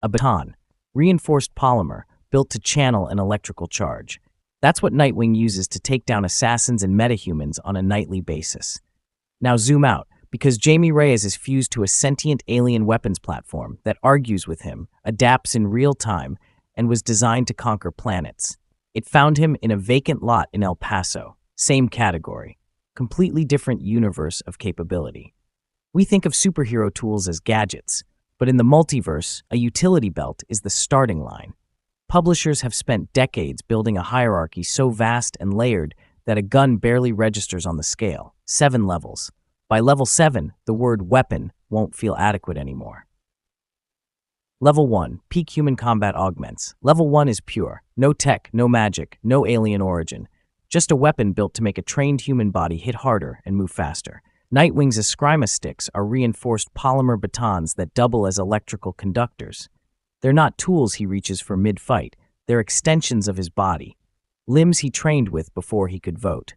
A baton, reinforced polymer, built to channel an electrical charge. That's what Nightwing uses to take down assassins and metahumans on a nightly basis. Now zoom out, because Jamie Reyes is fused to a sentient alien weapons platform that argues with him, adapts in real time, and was designed to conquer planets. It found him in a vacant lot in El Paso. Same category. Completely different universe of capability. We think of superhero tools as gadgets, but in the multiverse, a utility belt is the starting line. Publishers have spent decades building a hierarchy so vast and layered that a gun barely registers on the scale. 7 levels. By level 7, the word weapon won't feel adequate anymore. Level 1, Peak Human Combat Augments. Level 1 is pure. No tech, no magic, no alien origin. Just a weapon built to make a trained human body hit harder and move faster. Nightwing's Escrima sticks are reinforced polymer batons that double as electrical conductors. They're not tools he reaches for mid-fight. They're extensions of his body. Limbs he trained with before he could vote.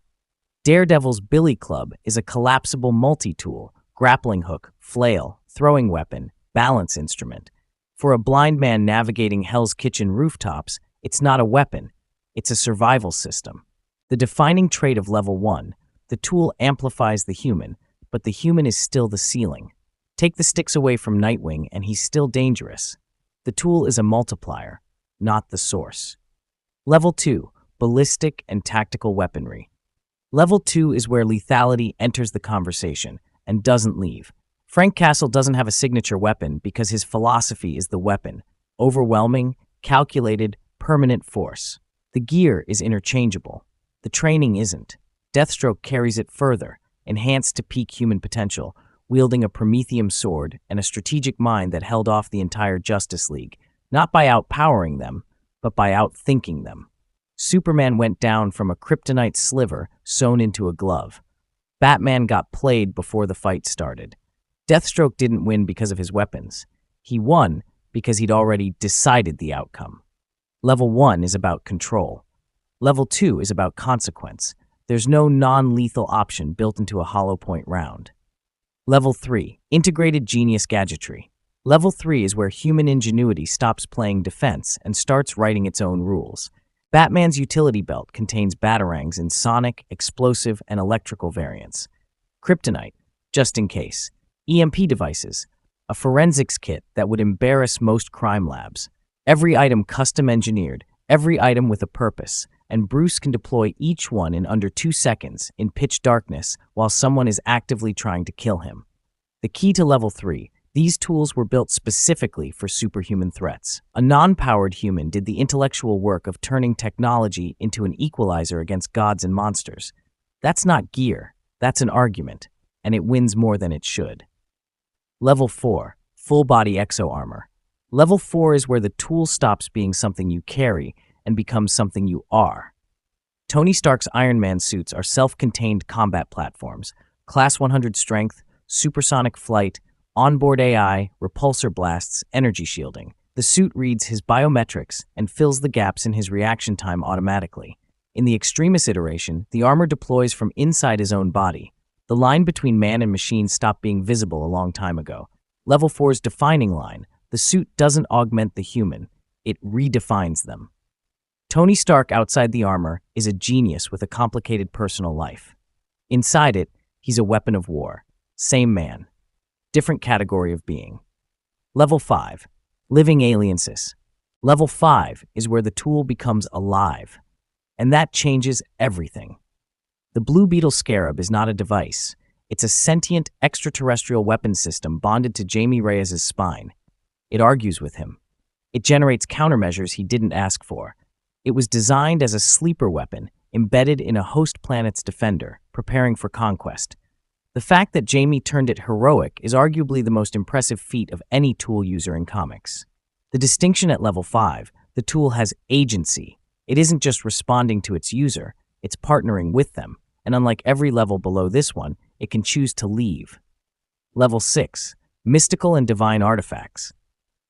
Daredevil's Billy Club is a collapsible multi-tool, grappling hook, flail, throwing weapon, balance instrument. For a blind man navigating Hell's Kitchen rooftops, it's not a weapon, it's a survival system. The defining trait of level 1, the tool amplifies the human, but the human is still the ceiling. Take the sticks away from Nightwing and he's still dangerous. The tool is a multiplier, not the source. Level 2, ballistic and tactical weaponry. Level 2 is where lethality enters the conversation and doesn't leave. Frank Castle doesn't have a signature weapon because his philosophy is the weapon. Overwhelming, calculated, permanent force. The gear is interchangeable. The training isn't. Deathstroke carries it further, enhanced to peak human potential, wielding a Prometheum sword and a strategic mind that held off the entire Justice League, not by outpowering them, but by outthinking them. Superman went down from a kryptonite sliver sewn into a glove. Batman got played before the fight started. Deathstroke didn't win because of his weapons. He won because he'd already decided the outcome. Level 1 is about control. Level 2 is about consequence. There's no non-lethal option built into a hollow point round. Level 3, integrated genius gadgetry. Level 3 is where human ingenuity stops playing defense and starts writing its own rules. Batman's utility belt contains batarangs in sonic, explosive, and electrical variants. Kryptonite, just in case. EMP devices, a forensics kit that would embarrass most crime labs. Every item custom engineered, every item with a purpose, and Bruce can deploy each one in under 2 seconds in pitch darkness while someone is actively trying to kill him. The key to level 3, these tools were built specifically for superhuman threats. A non-powered human did the intellectual work of turning technology into an equalizer against gods and monsters. That's not gear, that's an argument, and it wins more than it should. Level 4, full-body exo-armor. Level 4 is where the tool stops being something you carry and becomes something you are. Tony Stark's Iron Man suits are self-contained combat platforms, Class 100 strength, supersonic flight, onboard AI, repulsor blasts, energy shielding. The suit reads his biometrics and fills the gaps in his reaction time automatically. In the Extremis iteration, the armor deploys from inside his own body. The line between man and machine stopped being visible a long time ago. Level 4's defining line, the suit doesn't augment the human, it redefines them. Tony Stark outside the armor is a genius with a complicated personal life. Inside it, he's a weapon of war. Same man. Different category of being. Level 5. Living aliensis. Level 5 is where the tool becomes alive. And that changes everything. The Blue Beetle Scarab is not a device. It's a sentient extraterrestrial weapon system bonded to Jamie Reyes' spine. It argues with him. It generates countermeasures he didn't ask for. It was designed as a sleeper weapon, embedded in a host planet's defender, preparing for conquest. The fact that Jamie turned it heroic is arguably the most impressive feat of any tool user in comics. The distinction at level 5, the tool has agency. It isn't just responding to its user, it's partnering with them, and unlike every level below this one, it can choose to leave. Level 6, mystical and divine artifacts.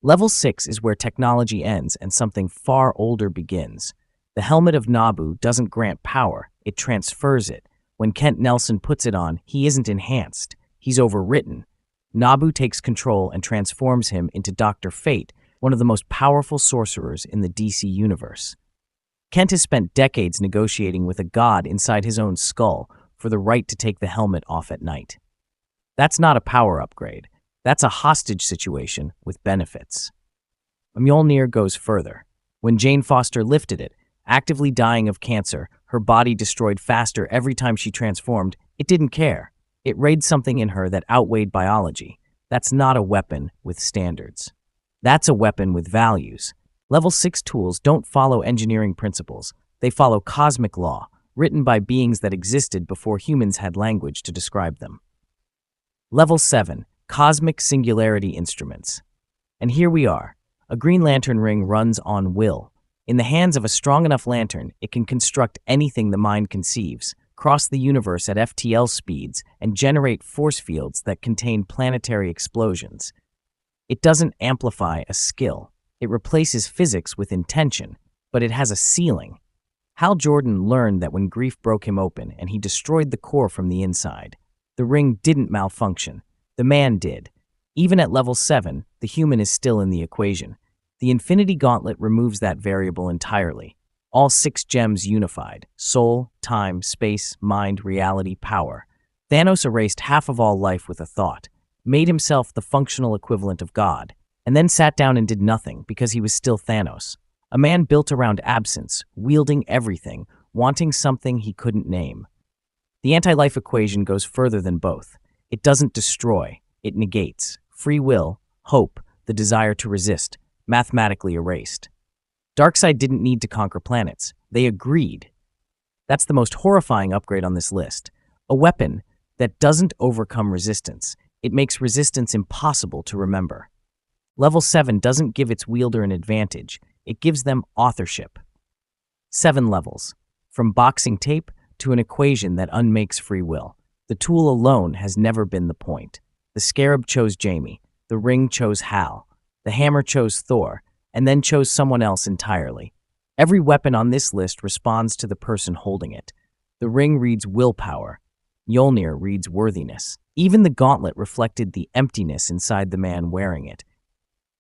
Level 6 is where technology ends and something far older begins. The helmet of Nabu doesn't grant power, it transfers it. When Kent Nelson puts it on, he isn't enhanced, he's overwritten. Nabu takes control and transforms him into Dr. Fate, one of the most powerful sorcerers in the DC universe. Kent has spent decades negotiating with a god inside his own skull for the right to take the helmet off at night. That's not a power upgrade. That's a hostage situation with benefits. Mjolnir goes further. When Jane Foster lifted it, actively dying of cancer, her body destroyed faster every time she transformed, it didn't care. It raided something in her that outweighed biology. That's not a weapon with standards. That's a weapon with values. Level 6 tools don't follow engineering principles. They follow cosmic law, written by beings that existed before humans had language to describe them. Level 7, Cosmic Singularity Instruments. And here we are. A Green Lantern ring runs on will. In the hands of a strong enough lantern, it can construct anything the mind conceives, cross the universe at FTL speeds, and generate force fields that contain planetary explosions. It doesn't amplify a skill. It replaces physics with intention, but it has a ceiling. Hal Jordan learned that when grief broke him open and he destroyed the core from the inside, the ring didn't malfunction. The man did. Even at level 7, the human is still in the equation. The Infinity Gauntlet removes that variable entirely. All 6 gems unified: soul, time, space, mind, reality, power. Thanos erased half of all life with a thought, made himself the functional equivalent of God, and then sat down and did nothing because he was still Thanos. A man built around absence, wielding everything, wanting something he couldn't name. The anti-life equation goes further than both. It doesn't destroy, it negates. Free will, hope, the desire to resist, mathematically erased. Darkseid didn't need to conquer planets. They agreed. That's the most horrifying upgrade on this list. A weapon that doesn't overcome resistance. It makes resistance impossible to remember. Level 7 doesn't give its wielder an advantage. It gives them authorship. 7 levels. From boxing tape to an equation that unmakes free will. The tool alone has never been the point. The Scarab chose Jamie. The ring chose Hal. The hammer chose Thor, and then chose someone else entirely. Every weapon on this list responds to the person holding it. The ring reads willpower. Mjolnir reads worthiness. Even the gauntlet reflected the emptiness inside the man wearing it.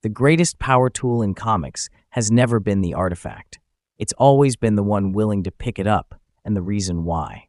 The greatest power tool in comics has never been the artifact. It's always been the one willing to pick it up, and the reason why.